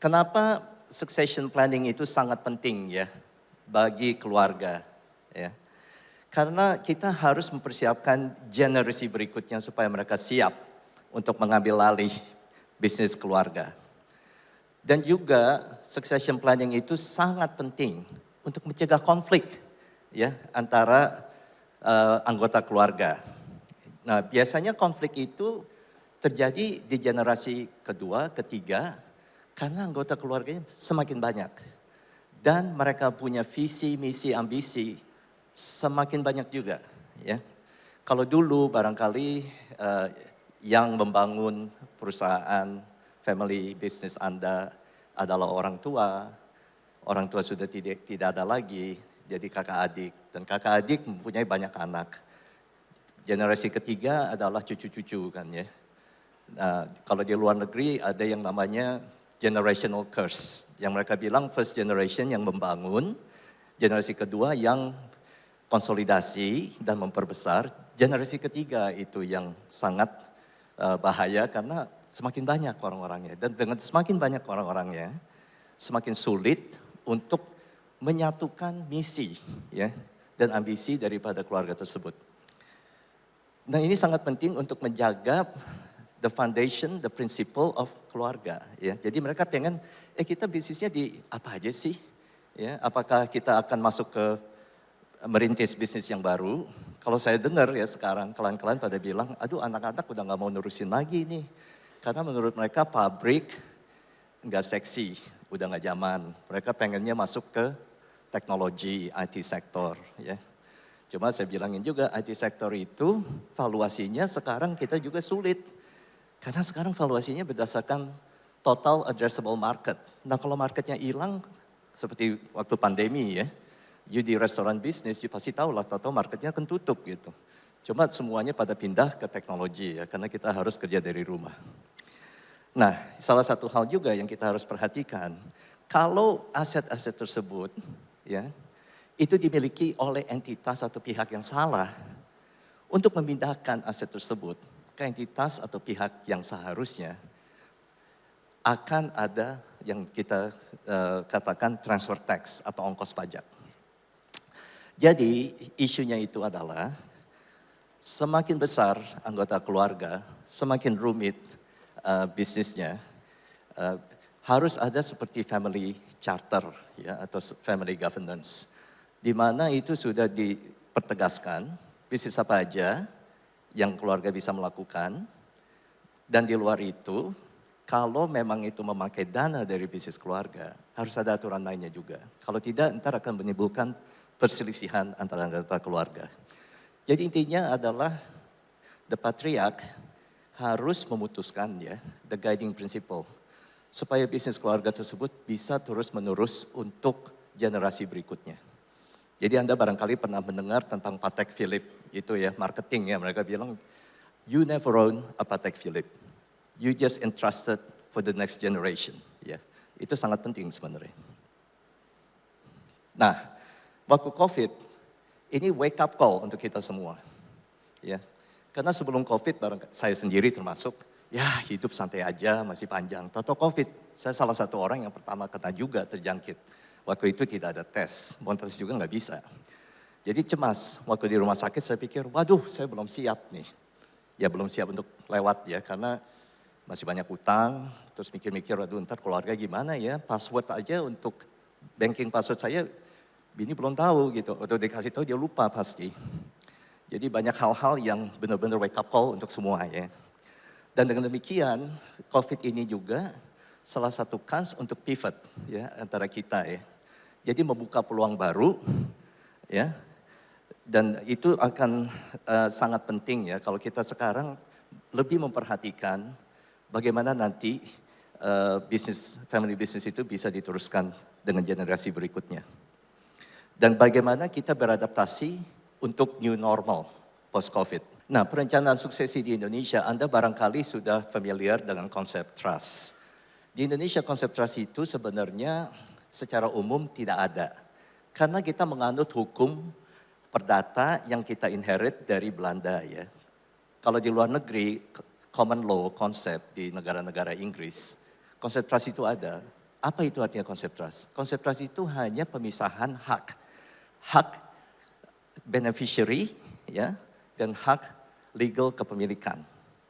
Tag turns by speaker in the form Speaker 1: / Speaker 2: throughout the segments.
Speaker 1: Kenapa succession planning itu sangat penting ya bagi keluarga ya? Karena kita harus mempersiapkan generasi berikutnya supaya mereka siap untuk mengambil alih bisnis keluarga. Dan juga succession planning itu sangat penting untuk mencegah konflik ya antara anggota keluarga. Nah, biasanya konflik itu terjadi di generasi kedua, ketiga, karena anggota keluarganya semakin banyak. Dan mereka punya visi, misi, ambisi semakin banyak juga. Ya. Kalau dulu barangkali yang membangun perusahaan, family business Anda adalah orang tua sudah tidak ada lagi, jadi kakak adik. Dan kakak adik mempunyai banyak anak. Generasi ketiga adalah cucu-cucu kan ya. Nah, kalau di luar negeri ada yang namanya generational curse. Yang mereka bilang first generation yang membangun, generasi kedua yang konsolidasi dan memperbesar, generasi ketiga itu yang sangat bahaya karena semakin banyak orang-orangnya. Dan dengan semakin banyak orang-orangnya, semakin sulit untuk menyatukan misi ya dan ambisi daripada keluarga tersebut. Nah, ini sangat penting untuk menjaga the foundation, the principle of keluarga. Ya. Jadi mereka pengen, kita bisnisnya di apa aja sih? Ya, apakah kita akan masuk ke merintis bisnis yang baru? Kalau saya dengar ya sekarang kalian-kalian pada bilang, aduh anak-anak udah gak mau nurusin lagi nih. Karena menurut mereka pabrik nggak seksi, udah nggak zaman. Mereka pengennya masuk ke teknologi, IT sektor. Ya. Cuma saya bilangin juga IT sektor itu valuasinya sekarang kita juga sulit. Karena sekarang valuasinya berdasarkan total addressable market. Nah kalau marketnya hilang seperti waktu pandemi ya, you di restoran bisnis, you pasti tahu lah total marketnya akan tutup gitu. Cuma semuanya pada pindah ke teknologi ya, karena kita harus kerja dari rumah. Nah salah satu hal juga yang kita harus perhatikan, kalau aset-aset tersebut ya, itu dimiliki oleh entitas atau pihak yang salah, untuk memindahkan aset tersebut ke entitas atau pihak yang seharusnya, akan ada yang kita katakan transfer tax atau ongkos pajak. Jadi isunya itu adalah semakin besar anggota keluarga, semakin rumit bisnisnya, harus ada seperti family charter ya atau family governance. Di mana itu sudah dipertegaskan, bisnis apa aja yang keluarga bisa melakukan, dan di luar itu, kalau memang itu memakai dana dari bisnis keluarga, harus ada aturan lainnya juga. Kalau tidak, ntar akan menimbulkan perselisihan antara anggota keluarga. Jadi intinya adalah, the patriarch harus memutuskan ya, the guiding principle, supaya bisnis keluarga tersebut bisa terus-menerus untuk generasi berikutnya. Jadi Anda barangkali pernah mendengar tentang Patek Philippe, itu ya marketing ya, mereka bilang, you never own a Patek Philippe, you just entrusted for the next generation. Ya, itu sangat penting sebenarnya. Nah, waktu COVID, ini wake up call untuk kita semua. Ya, karena sebelum COVID, saya sendiri termasuk, ya hidup santai aja, masih panjang. Tahu COVID, saya salah satu orang yang pertama kena juga terjangkit. Waktu itu tidak ada tes, mau tes juga nggak bisa. Jadi cemas, waktu di rumah sakit saya pikir, waduh saya belum siap nih. Ya belum siap untuk lewat ya, karena masih banyak utang, terus mikir-mikir, waduh ntar keluarga gimana ya, password aja untuk banking password saya, bini belum tahu gitu, atau dikasih tahu dia lupa pasti. Jadi banyak hal-hal yang benar-benar wake up call untuk semua ya. Dan dengan demikian, COVID ini juga salah satu kans untuk pivot ya antara kita ya. Jadi membuka peluang baru ya. Dan itu akan sangat penting ya kalau kita sekarang lebih memperhatikan bagaimana nanti family business itu bisa diteruskan dengan generasi berikutnya. Dan bagaimana kita beradaptasi untuk new normal post-COVID. Nah, perencanaan suksesi di Indonesia, Anda barangkali sudah familiar dengan konsep trust. Di Indonesia konsep trust itu sebenarnya secara umum tidak ada. Karena kita menganut hukum perdata yang kita inherit dari Belanda ya. Kalau di luar negeri, common law konsep di negara-negara Inggris, konsep trust itu ada. Apa itu artinya konsep trust? Konsep trust itu hanya pemisahan hak. Hak beneficiary ya dan hak legal kepemilikan.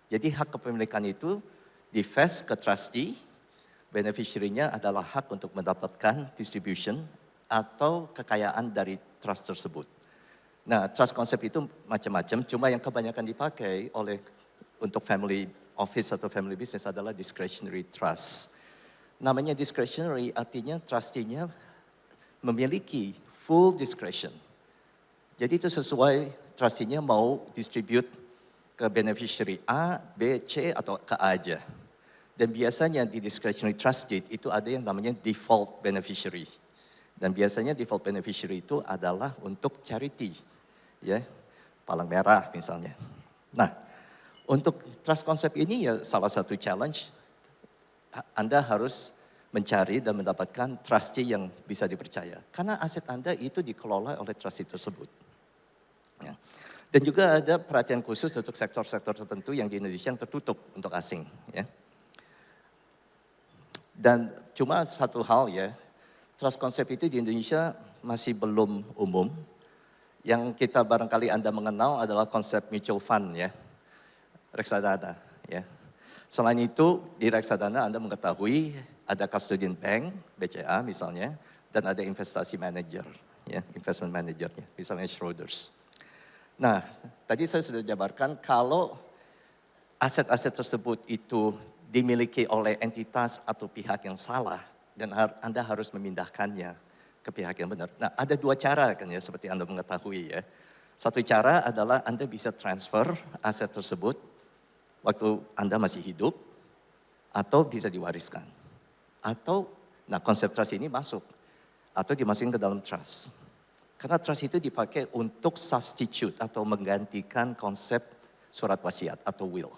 Speaker 1: Jadi hak kepemilikan itu divest ke trustee, beneficiary-nya adalah hak untuk mendapatkan distribution atau kekayaan dari trust tersebut. Nah, trust konsep itu macam-macam, cuma yang kebanyakan dipakai untuk family office atau family business adalah discretionary trust. Namanya discretionary artinya trustee-nya memiliki full discretion. Jadi itu sesuai trustee-nya mau distribute ke beneficiary A, B, C atau ke A aja. Dan biasanya di discretionary trust deed itu ada yang namanya default beneficiary. Dan biasanya default beneficiary itu adalah untuk charity. Ya, Palang Merah misalnya. Nah, untuk trust konsep ini ya salah satu challenge, Anda harus mencari dan mendapatkan trustee yang bisa dipercaya. Karena aset Anda itu dikelola oleh trustee tersebut. Ya. Dan juga ada perhatian khusus untuk sektor-sektor tertentu yang di Indonesia yang tertutup untuk asing. Ya. Dan cuma satu hal ya, trust konsep itu di Indonesia masih belum umum. Yang kita barangkali Anda mengenal adalah konsep mutual fund ya, reksadana ya. Selain itu di reksadana Anda mengetahui ada custodian bank, BCA misalnya, dan ada investasi manager ya, investment managernya, misalnya Schroders. Nah, tadi saya sudah jabarkan kalau aset-aset tersebut itu dimiliki oleh entitas atau pihak yang salah dan Anda harus memindahkannya ke pihak yang benar. Nah, ada dua cara kan ya, seperti Anda mengetahui ya. Satu cara adalah Anda bisa transfer aset tersebut waktu Anda masih hidup, atau bisa diwariskan. Atau, nah konsep trust ini masuk, atau dimasukin ke dalam trust. Karena trust itu dipakai untuk substitute atau menggantikan konsep surat wasiat atau will.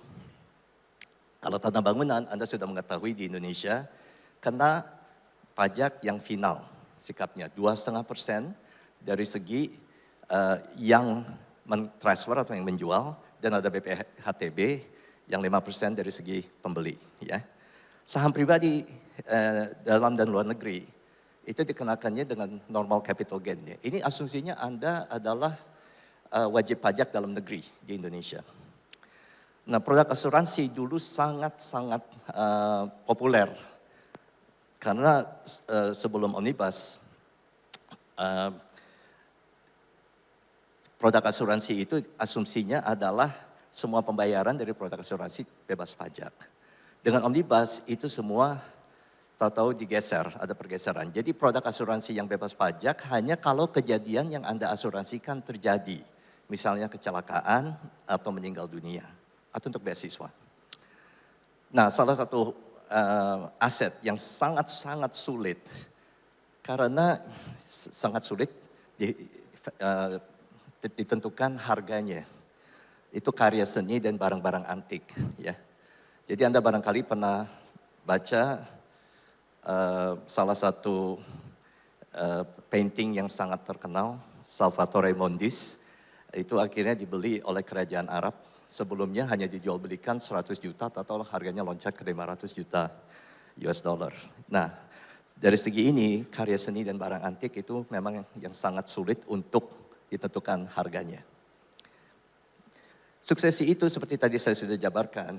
Speaker 1: Kalau tanah bangunan, Anda sudah mengetahui di Indonesia, kena pajak yang final. Sikapnya 2,5% dari segi yang mentransfer atau yang menjual, dan ada BPHTB yang 5% dari segi pembeli. Ya. Saham pribadi dalam dan luar negeri itu dikenakannya dengan normal capital gain. Ya. Ini asumsinya Anda adalah wajib pajak dalam negeri di Indonesia. Nah, produk asuransi dulu sangat-sangat populer. Karena sebelum Omnibus, produk asuransi itu asumsinya adalah semua pembayaran dari produk asuransi bebas pajak. Dengan Omnibus itu semua tahu-tahu digeser, ada pergeseran. Jadi produk asuransi yang bebas pajak hanya kalau kejadian yang Anda asuransikan terjadi. Misalnya kecelakaan atau meninggal dunia, atau untuk beasiswa. Nah, salah satu aset yang sangat-sangat sulit, karena sangat sulit ditentukan harganya. Itu karya seni dan barang-barang antik. Ya. Jadi Anda barangkali pernah baca salah satu painting yang sangat terkenal, Salvatore Mondis, itu akhirnya dibeli oleh kerajaan Arab. Sebelumnya hanya dijual belikan 100 juta atau harganya loncat ke 500 juta US dollar. Nah, dari segi ini karya seni dan barang antik itu memang yang sangat sulit untuk ditentukan harganya. Suksesi itu seperti tadi saya sudah jabarkan,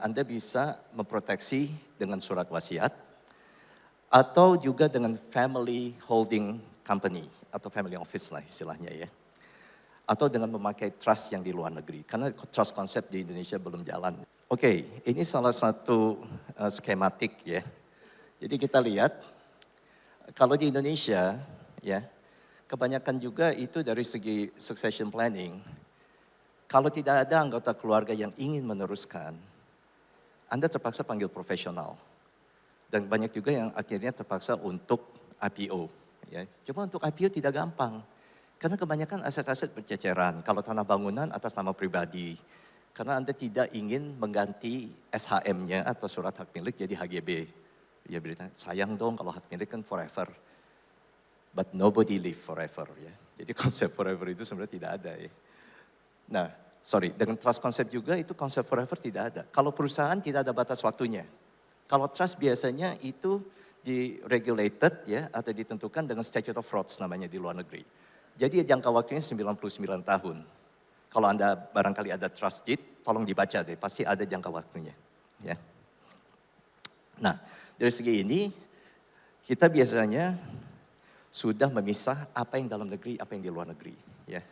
Speaker 1: Anda bisa memproteksi dengan surat wasiat atau juga dengan family holding company atau family office lah istilahnya ya. Atau dengan memakai trust yang di luar negeri. Karena trust konsep di Indonesia belum jalan. Oke, ini salah satu skematik ya. Jadi kita lihat, kalau di Indonesia ya, kebanyakan juga itu dari segi succession planning. Kalau tidak ada anggota keluarga yang ingin meneruskan, Anda terpaksa panggil profesional. Dan banyak juga yang akhirnya terpaksa untuk IPO. Ya. Cuma untuk IPO tidak gampang. Karena kebanyakan aset-aset berceceran. Kalau tanah bangunan atas nama pribadi. Karena Anda tidak ingin mengganti SHM-nya atau surat hak milik jadi HGB. Ya berita, sayang dong kalau hak milik kan forever. But nobody live forever. Ya. Jadi konsep forever itu sebenarnya tidak ada. Ya. Nah, dengan trust konsep juga itu konsep forever tidak ada. Kalau perusahaan tidak ada batas waktunya. Kalau trust biasanya itu di-regulated ya, atau ditentukan dengan statute of frauds namanya di luar negeri. Jadi jangka waktunya 99 tahun. Kalau Anda barangkali ada trust deed, tolong dibaca deh, pasti ada jangka waktunya. Ya. Nah, dari segi ini, kita biasanya sudah memisah apa yang dalam negeri, apa yang di luar negeri. Ya.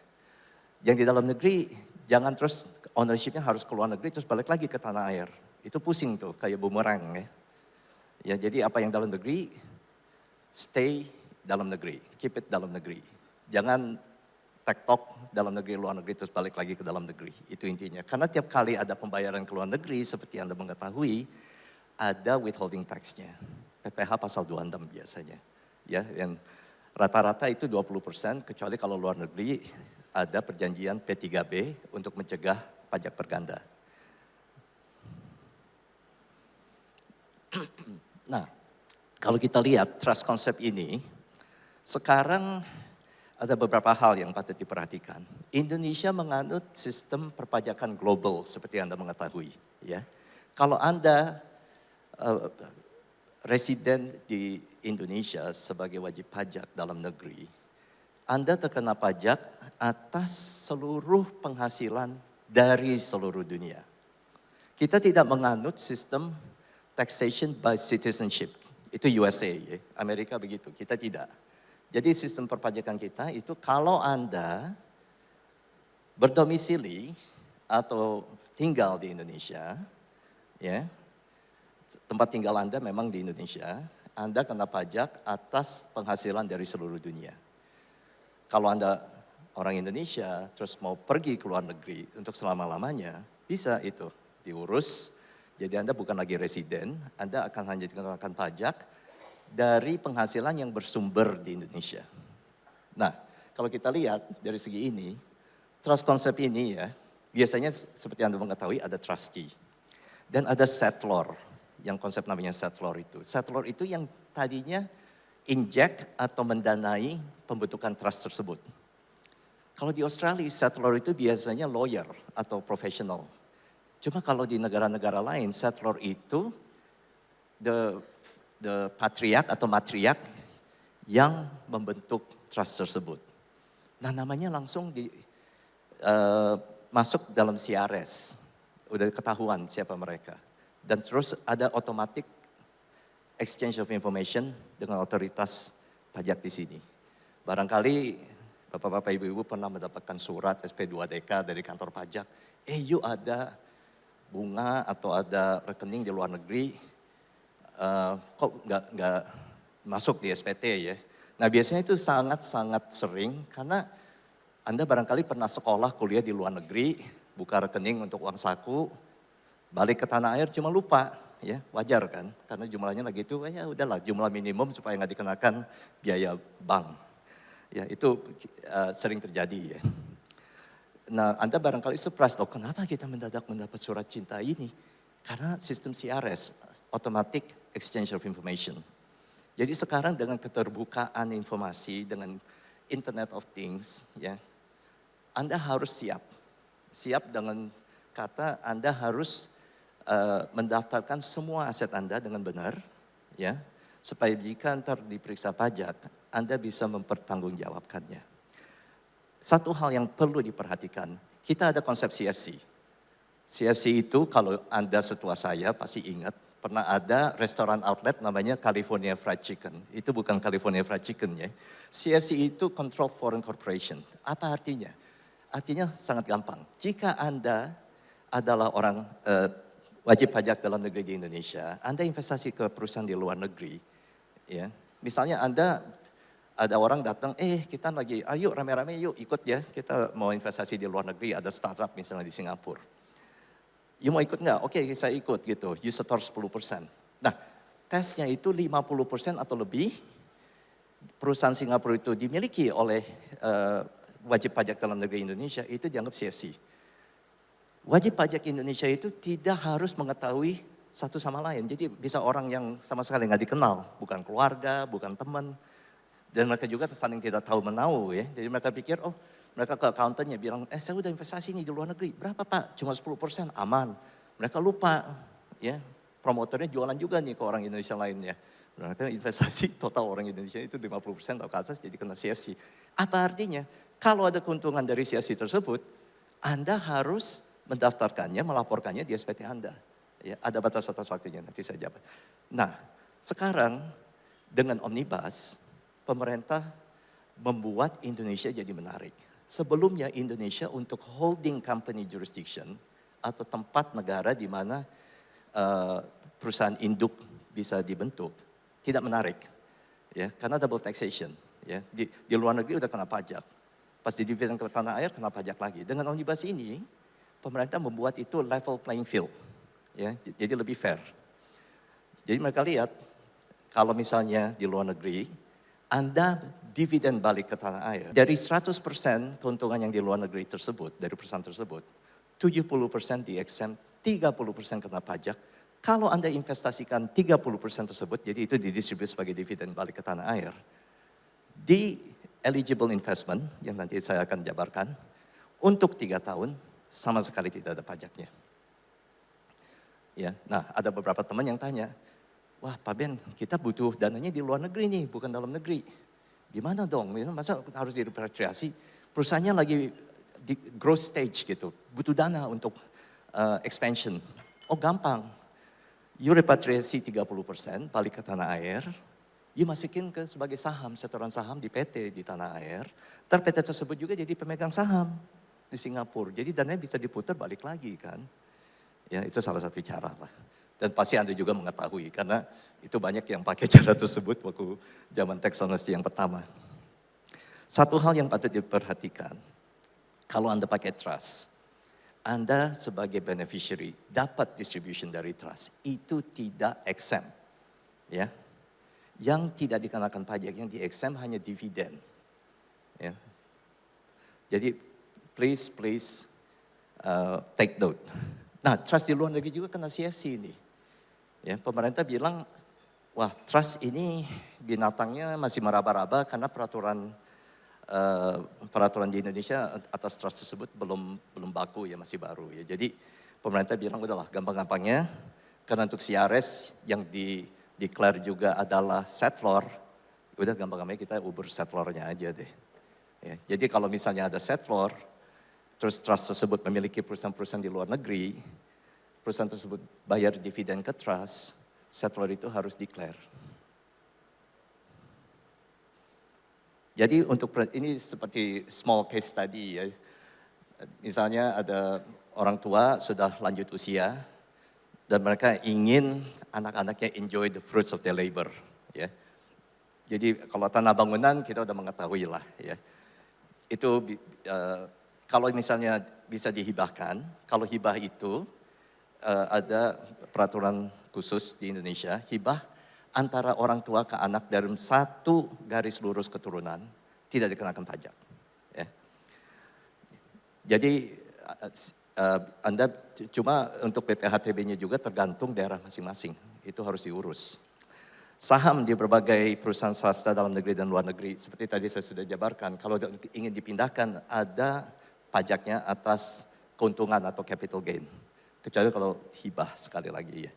Speaker 1: Yang di dalam negeri, jangan terus ownership-nya harus ke luar negeri, terus balik lagi ke tanah air. Itu pusing tuh, kayak bumerang ya. Ya, jadi apa yang dalam negeri, stay dalam negeri, keep it dalam negeri. Jangan tektok dalam negeri, luar negeri, terus balik lagi ke dalam negeri. Itu intinya. Karena tiap kali ada pembayaran ke luar negeri, seperti Anda mengetahui, ada withholding tax-nya. PPh pasal 26 biasanya. Ya, dan rata-rata itu 20%, kecuali kalau luar negeri ada perjanjian P3B untuk mencegah pajak berganda. Nah, kalau kita lihat trust konsep ini, sekarang ada beberapa hal yang patut diperhatikan. Indonesia menganut sistem perpajakan global seperti Anda mengetahui. Ya. Kalau Anda residen di Indonesia sebagai wajib pajak dalam negeri, Anda terkena pajak atas seluruh penghasilan dari seluruh dunia. Kita tidak menganut sistem taxation by citizenship. Itu USA, ya. Amerika begitu, kita tidak. Jadi sistem perpajakan kita itu kalau Anda berdomisili atau tinggal di Indonesia, ya, tempat tinggal Anda memang di Indonesia, Anda kena pajak atas penghasilan dari seluruh dunia. Kalau Anda orang Indonesia terus mau pergi ke luar negeri untuk selama-lamanya, bisa itu diurus. Jadi Anda bukan lagi residen, Anda akan hanya dikenakan pajak dari penghasilan yang bersumber di Indonesia. Nah, kalau kita lihat dari segi ini, trust konsep ini ya, biasanya seperti Anda mengetahui ada trustee. Dan ada settlor, yang konsep namanya settlor itu. Settlor itu yang tadinya inject atau mendanai pembentukan trust tersebut. Kalau di Australia, settlor itu biasanya lawyer atau professional. Cuma kalau di negara-negara lain, settlor itu the patriarch atau matriarch yang membentuk trust tersebut. Nah, namanya langsung masuk dalam CRS. Udah ketahuan siapa mereka. Dan terus ada automatic exchange of information dengan otoritas pajak di sini. Barangkali Bapak-bapak, Ibu-ibu pernah mendapatkan surat SP2DK dari kantor pajak. Yuk ada bunga atau ada rekening di luar negeri, kok nggak masuk di SPT ya. Nah biasanya itu sangat-sangat sering karena Anda barangkali pernah sekolah kuliah di luar negeri, buka rekening untuk uang saku, balik ke tanah air cuma lupa, ya wajar kan? Karena jumlahnya lagi itu, ya udahlah jumlah minimum supaya nggak dikenakan biaya bank. Ya itu sering terjadi ya. Nah, Anda barangkali surprise, kenapa kita mendadak mendapat surat cinta ini? Karena sistem CRS, Automatic Exchange of Information. Jadi sekarang dengan keterbukaan informasi, dengan Internet of Things, ya, Anda harus siap. Siap dengan kata Anda harus mendaftarkan semua aset Anda dengan benar, ya, supaya jika ntar diperiksa pajak, Anda bisa mempertanggungjawabkannya. Satu hal yang perlu diperhatikan, kita ada konsep CFC. CFC itu kalau Anda setua saya pasti ingat, pernah ada restoran outlet namanya California Fried Chicken. Itu bukan California Fried Chicken ya. CFC itu Controlled Foreign Corporation. Apa artinya? Artinya sangat gampang. Jika Anda adalah orang wajib pajak dalam negeri di Indonesia, Anda investasi ke perusahaan di luar negeri, ya. Misalnya Anda ada orang datang, kita lagi, ayo rame-rame yuk ikut ya, kita mau investasi di luar negeri, ada startup misalnya di Singapura. You mau ikut nggak? Oke, saya ikut gitu, you setor 10%. Nah, tesnya itu 50% atau lebih, perusahaan Singapura itu dimiliki oleh wajib pajak dalam negeri Indonesia, itu dianggap CFC. Wajib pajak Indonesia itu tidak harus mengetahui satu sama lain, jadi bisa orang yang sama sekali nggak dikenal, bukan keluarga, bukan teman, dan mereka juga saling tidak tahu menahu ya. Jadi mereka pikir, mereka ke accountant-nya bilang, saya udah investasi nih di luar negeri. Berapa Pak? Cuma 10%, aman. Mereka lupa ya, promotornya jualan juga nih ke orang Indonesia lainnya. Karena investasi total orang Indonesia itu 50% atau ke atas jadi kena CFC. Apa artinya? Kalau ada keuntungan dari CFC tersebut, Anda harus mendaftarkannya, melaporkannya di SPT Anda. Ya, ada batas-batas waktunya, nanti saya jawab. Nah, sekarang dengan Omnibus, pemerintah membuat Indonesia jadi menarik. Sebelumnya Indonesia untuk holding company jurisdiction atau tempat negara di mana perusahaan induk bisa dibentuk, tidak menarik. Ya, karena double taxation. Ya, di luar negeri udah kena pajak. Pas di dividen ke tanah air kena pajak lagi. Dengan Omnibus ini, pemerintah membuat itu level playing field. Ya, jadi lebih fair. Jadi mereka lihat, kalau misalnya di luar negeri, Anda dividen balik ke tanah air, dari 100% keuntungan yang di luar negeri tersebut, dari perusahaan tersebut, 70% di-exempt, 30% kena pajak. Kalau Anda investasikan 30% tersebut, jadi itu didistribusi sebagai dividen balik ke tanah air, di eligible investment, yang nanti saya akan jabarkan, untuk 3 tahun, sama sekali tidak ada pajaknya. Ya, nah ada beberapa teman yang tanya, wah Pak Ben, kita butuh dananya di luar negeri nih, bukan dalam negeri. Gimana dong, masa harus direpatriasi? Perusahaannya lagi di growth stage gitu, butuh dana untuk expansion. Oh gampang, you repatriasi 30%, balik ke tanah air, you masukin ke sebagai saham, setoran saham di PT di tanah air, PT tersebut juga jadi pemegang saham di Singapura. Jadi dananya bisa diputar balik lagi kan. Ya itu salah satu cara lah. Dan pasti Anda juga mengetahui karena itu banyak yang pakai cara tersebut waktu zaman tax amnesty yang pertama. Satu hal yang patut diperhatikan, kalau Anda pakai trust, Anda sebagai beneficiary dapat distribution dari trust, itu tidak exempt. Ya. Yang tidak dikenakan pajak, yang di-exempt hanya dividen. Ya. Jadi please take note. Nah, trust di luar negeri juga kena CFC ini. Ya, pemerintah bilang, wah trust ini binatangnya masih meraba-raba karena peraturan di Indonesia atas trust tersebut belum baku ya, masih baru ya. Jadi pemerintah bilang udahlah gampang-gampangnya, karena untuk CRS yang declare juga adalah settlor, udah gampang-gampangnya kita ubur settlornya aja deh. Ya, jadi kalau misalnya ada settlor, terus trust tersebut memiliki perusahaan-perusahaan di luar negeri, perusahaan tersebut bayar dividen ke trust, settlor itu harus declare. Jadi untuk ini seperti small case study ya. Misalnya ada orang tua sudah lanjut usia dan mereka ingin anak-anaknya enjoy the fruits of their labor ya. Jadi kalau tanah bangunan kita udah mengetahui lah ya. Itu kalau misalnya bisa dihibahkan, kalau hibah itu ada peraturan khusus di Indonesia, hibah antara orang tua ke anak dari satu garis lurus keturunan tidak dikenakan pajak. Ya. Jadi Anda cuma untuk PPHTB-nya juga tergantung daerah masing-masing, itu harus diurus. Saham di berbagai perusahaan swasta dalam negeri dan luar negeri, seperti tadi saya sudah jabarkan, kalau ingin dipindahkan ada pajaknya atas keuntungan atau capital gain. Kecuali kalau hibah sekali lagi ya.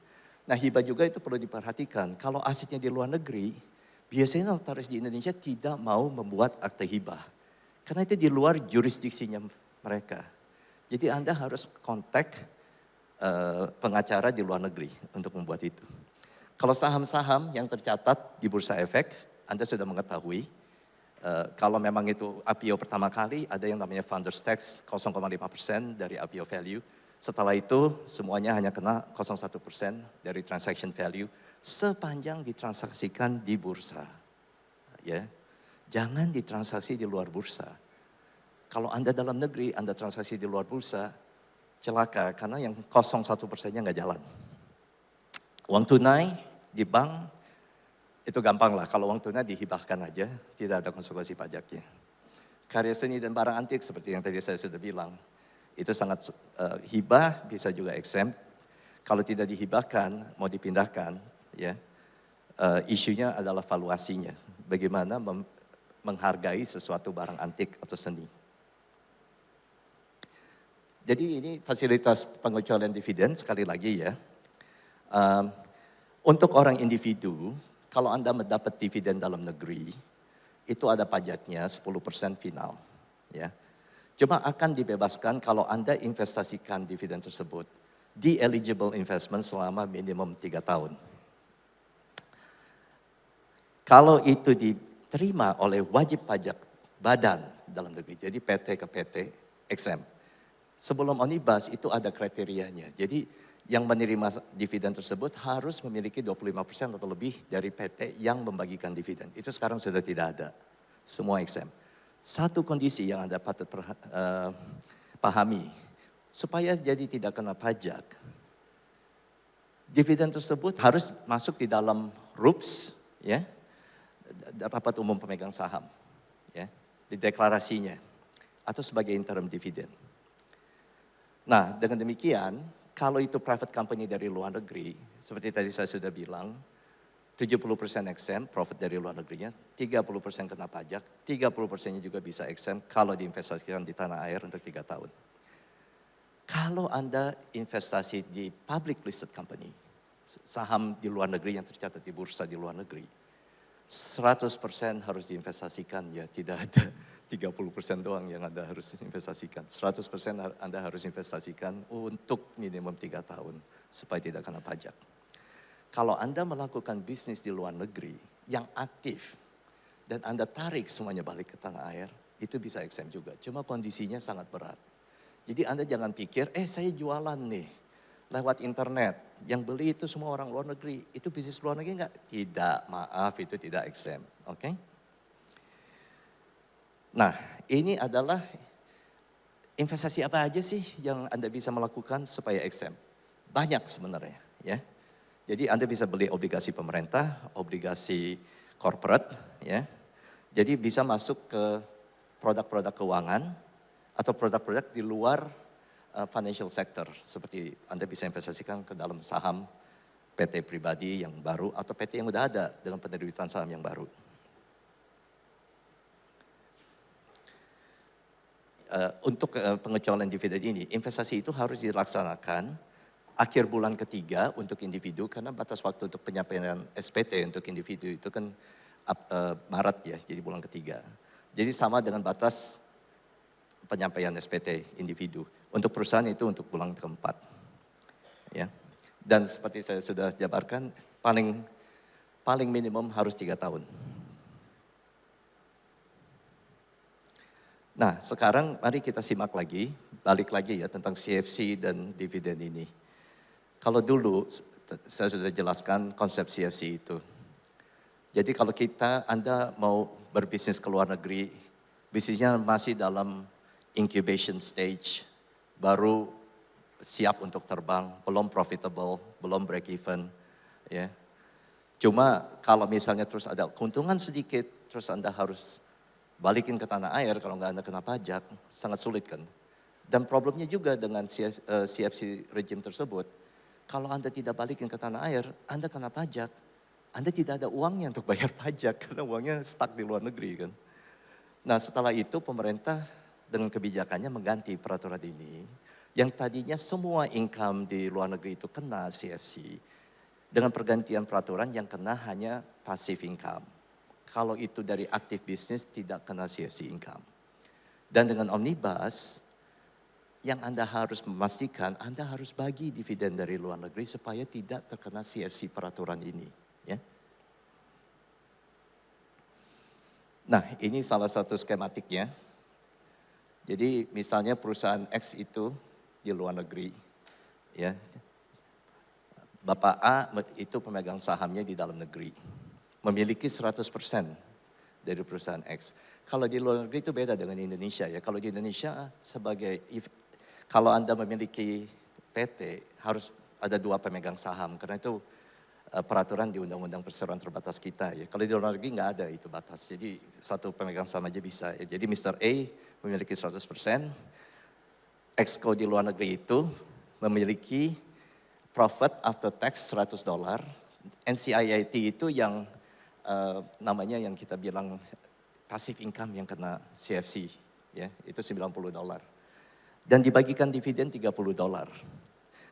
Speaker 1: Nah hibah juga itu perlu diperhatikan, kalau asetnya di luar negeri, biasanya notaris di Indonesia tidak mau membuat akte hibah. Karena itu di luar jurisdiksinya mereka. Jadi Anda harus kontak pengacara di luar negeri untuk membuat itu. Kalau saham-saham yang tercatat di Bursa Efek, Anda sudah mengetahui, kalau memang itu IPO pertama kali, ada yang namanya Founders Tax 0,5% dari IPO value. Setelah itu semuanya hanya kena 0,1% dari transaction value sepanjang ditransaksikan di bursa. Ya. Jangan ditransaksi di luar bursa. Kalau Anda dalam negeri, Anda transaksi di luar bursa, celaka karena yang 0,1%-nya nggak jalan. Uang tunai di bank itu gampang lah, kalau uang tunai dihibahkan aja, tidak ada konsekuensi pajaknya. Karya seni dan barang antik seperti yang tadi saya sudah bilang, itu sangat hibah, bisa juga exempt. Kalau tidak dihibahkan, mau dipindahkan, ya isunya adalah valuasinya. Bagaimana menghargai sesuatu barang antik atau seni. Jadi ini fasilitas pengecualian dividen sekali lagi ya. Untuk orang individu, kalau Anda mendapat dividen dalam negeri, itu ada pajaknya 10% final. Ya. Cuma akan dibebaskan kalau Anda investasikan dividen tersebut di eligible investment selama minimum 3 tahun. Kalau itu diterima oleh wajib pajak badan dalam negeri, jadi PT ke PT, exempt. Sebelum omnibus itu ada kriterianya. Jadi yang menerima dividen tersebut harus memiliki 25% atau lebih dari PT yang membagikan dividen. Itu sekarang sudah tidak ada. Semua exempt. Satu kondisi yang Anda patut pahami, supaya jadi tidak kena pajak, dividen tersebut harus masuk di dalam RUPS, ya, rapat umum pemegang saham, ya, di deklarasinya, atau sebagai interim dividen. Nah, dengan demikian, kalau itu private company dari luar negeri, seperti tadi saya sudah bilang, 70% exempt profit dari luar negerinya, 30% kena pajak, 30%-nya juga bisa exempt kalau diinvestasikan di tanah air untuk 3 tahun. Kalau Anda investasi di public listed company, saham di luar negeri yang tercatat di bursa di luar negeri, 100% harus diinvestasikan, ya tidak ada 30% doang yang Anda harus investasikan. 100% Anda harus investasikan untuk minimum 3 tahun supaya tidak kena pajak. Kalau Anda melakukan bisnis di luar negeri yang aktif dan Anda tarik semuanya balik ke tanah air, itu bisa exempt juga. Cuma kondisinya sangat berat. Jadi Anda jangan pikir, saya jualan nih lewat internet. Yang beli itu semua orang luar negeri. Itu bisnis luar negeri enggak? Tidak, maaf itu tidak exempt. Oke? Nah, ini adalah investasi apa aja sih yang Anda bisa melakukan supaya exempt? Banyak sebenarnya, ya. Jadi Anda bisa beli obligasi pemerintah, obligasi corporate, ya. Jadi bisa masuk ke produk-produk keuangan atau produk-produk di luar financial sector. Seperti Anda bisa investasikan ke dalam saham PT pribadi yang baru atau PT yang udah ada dalam penerbitan saham yang baru. Untuk pengecualian dividen ini, investasi itu harus dilaksanakan akhir bulan ketiga untuk individu, karena batas waktu untuk penyampaian SPT untuk individu itu kan Maret ya, jadi bulan ketiga. Jadi sama dengan batas penyampaian SPT individu. Untuk perusahaan itu untuk bulan keempat. Ya. Dan seperti saya sudah jabarkan, paling minimum harus 3 tahun. Nah, sekarang mari kita simak lagi, balik lagi ya tentang CFC dan dividen ini. Kalau dulu saya sudah jelaskan konsep CFC itu. Jadi kalau Anda mau berbisnis ke luar negeri, bisnisnya masih dalam incubation stage, baru siap untuk terbang, belum profitable, belum break even, ya. Cuma kalau misalnya terus ada keuntungan sedikit, terus Anda harus balikin ke tanah air kalau nggak Anda kena pajak, sangat sulit kan. Dan problemnya juga dengan CFC regime tersebut, kalau Anda tidak balikin ke tanah air, Anda kena pajak, Anda tidak ada uangnya untuk bayar pajak karena uangnya stuck di luar negeri kan. Nah setelah itu pemerintah dengan kebijakannya mengganti peraturan ini, yang tadinya semua income di luar negeri itu kena CFC, dengan pergantian peraturan yang kena hanya passive income. Kalau itu dari aktif bisnis tidak kena CFC income. Dan dengan omnibus, yang Anda harus memastikan Anda harus bagi dividen dari luar negeri supaya tidak terkena CFC peraturan ini. Ya. Nah ini salah satu skematiknya. Jadi misalnya perusahaan X itu di luar negeri. Ya. Bapak A itu pemegang sahamnya di dalam negeri. Memiliki 100% dari perusahaan X. Kalau di luar negeri itu beda dengan Indonesia ya. Kalau di Indonesia kalau Anda memiliki PT harus ada 2 pemegang saham. Karena itu peraturan di Undang-Undang Perseroan Terbatas kita ya. Kalau di luar negeri nggak ada itu batas. Jadi 1 pemegang saham aja bisa. Ya. Jadi Mr. A memiliki 100%. Exco di luar negeri itu memiliki profit after tax $100. NCIIT itu yang namanya yang kita bilang passive income yang kena CFC, ya itu $90. Dan dibagikan dividen $30.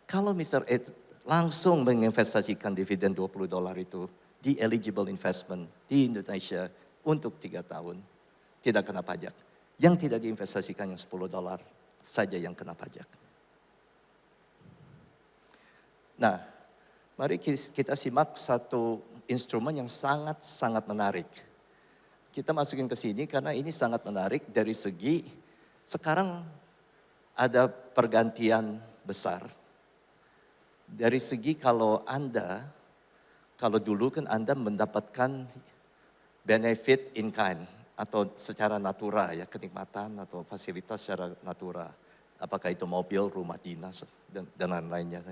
Speaker 1: Kalau Mr. Ed langsung menginvestasikan dividen $20 itu di eligible investment di Indonesia untuk 3 tahun, tidak kena pajak. Yang tidak diinvestasikan yang $10 saja yang kena pajak. Nah, mari kita simak satu instrumen yang sangat-sangat menarik. Kita masukin ke sini karena ini sangat menarik dari segi sekarang ada pergantian besar. Dari segi kalau dulu kan Anda mendapatkan benefit in kind atau secara natura ya, kenikmatan atau fasilitas secara natura. Apakah itu mobil, rumah dinas, dan lain-lainnya.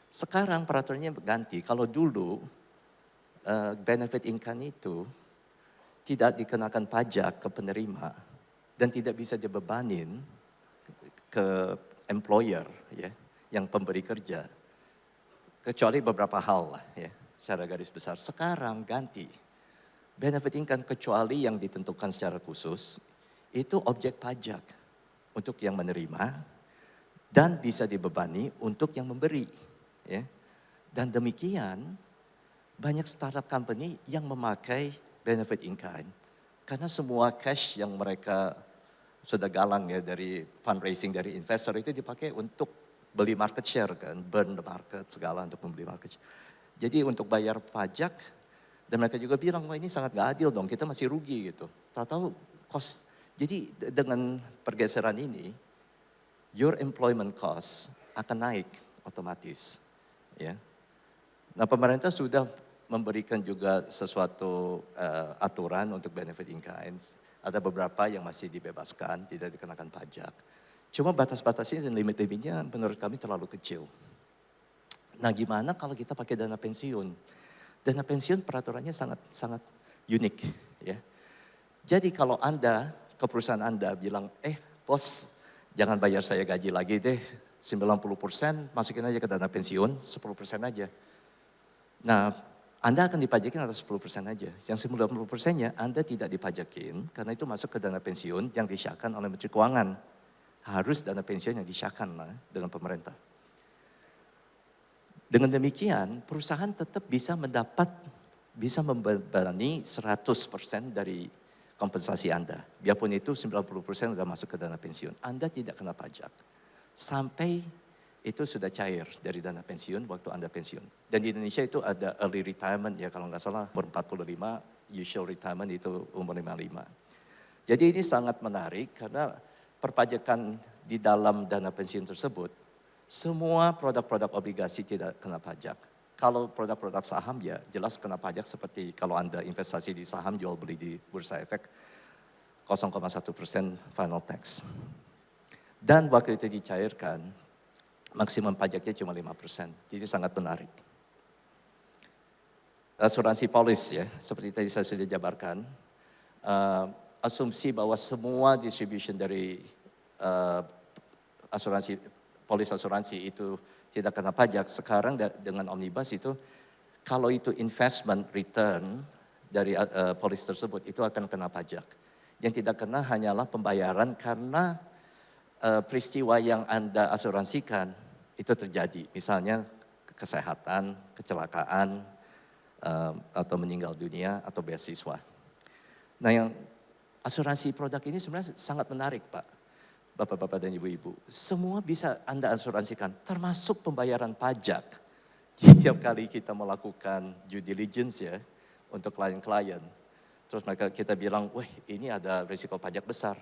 Speaker 1: Sekarang peraturannya ganti, kalau dulu benefit in kind itu tidak dikenakan pajak ke penerima dan tidak bisa dibebanin ke employer ya, yang pemberi kerja. Kecuali beberapa hal lah ya, secara garis besar. Sekarang ganti. Benefit in kind kecuali yang ditentukan secara khusus, itu objek pajak untuk yang menerima dan bisa dibebani untuk yang memberi. Ya. Dan demikian banyak startup company yang memakai benefit in kind. Karena semua cash yang mereka sudah galang ya dari fundraising dari investor itu dipakai untuk beli market share kan, burn the market segala untuk membeli market share. Jadi untuk bayar pajak, dan mereka juga bilang, wah ini sangat gak adil dong, kita masih rugi gitu. Tahu-tahu cost, jadi dengan pergeseran ini, your employment cost akan naik otomatis. Ya. Nah pemerintah sudah memberikan juga sesuatu aturan untuk benefit in kind. Ada beberapa yang masih dibebaskan, tidak dikenakan pajak. Cuma batas-batasnya dan limit-limitnya menurut kami terlalu kecil. Nah gimana kalau kita pakai dana pensiun? Dana pensiun peraturannya sangat unik. Ya. Jadi kalau Anda, ke perusahaan Anda bilang, bos jangan bayar saya gaji lagi deh, 90% masukin aja ke dana pensiun, 10% aja. Nah Anda akan dipajakin atas 10% aja. Yang 90%-nya Anda tidak dipajakin karena itu masuk ke dana pensiun yang disahkan oleh Menteri Keuangan. Harus dana pensiun yang disahkan dengan pemerintah. Dengan demikian, perusahaan tetap bisa membebani 100% dari kompensasi Anda. Biarpun itu 90% sudah masuk ke dana pensiun. Anda tidak kena pajak. Sampai itu sudah cair dari dana pensiun waktu Anda pensiun. Dan di Indonesia itu ada early retirement ya kalau nggak salah umur 45, usual retirement itu umur 55. Jadi ini sangat menarik karena perpajakan di dalam dana pensiun tersebut, semua produk-produk obligasi tidak kena pajak. Kalau produk-produk saham ya jelas kena pajak seperti kalau Anda investasi di saham jual beli di Bursa Efek 0,1% final tax. Dan waktu itu dicairkan, maksimum pajaknya cuma 5%. Jadi sangat menarik. Asuransi polis ya, seperti tadi saya sudah jabarkan. Asumsi bahwa semua distribution dari polis asuransi itu tidak kena pajak. Sekarang dengan omnibus itu, kalau itu investment return dari polis tersebut itu akan kena pajak. Yang tidak kena hanyalah pembayaran karena peristiwa yang Anda asuransikan itu terjadi. Misalnya kesehatan, kecelakaan, atau meninggal dunia, atau beasiswa. Nah yang asuransi produk ini sebenarnya sangat menarik Pak, Bapak-bapak dan Ibu-ibu. Semua bisa Anda asuransikan, termasuk pembayaran pajak. Tiap kali kita melakukan due diligence ya, untuk klien-klien. Terus kita bilang, wah ini ada risiko pajak besar.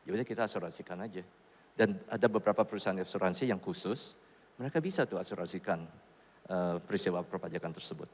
Speaker 1: Ya udah kita asuransikan aja. Dan ada beberapa perusahaan asuransi yang khusus, mereka bisa tuh asuransikan peristiwa perpajakan tersebut.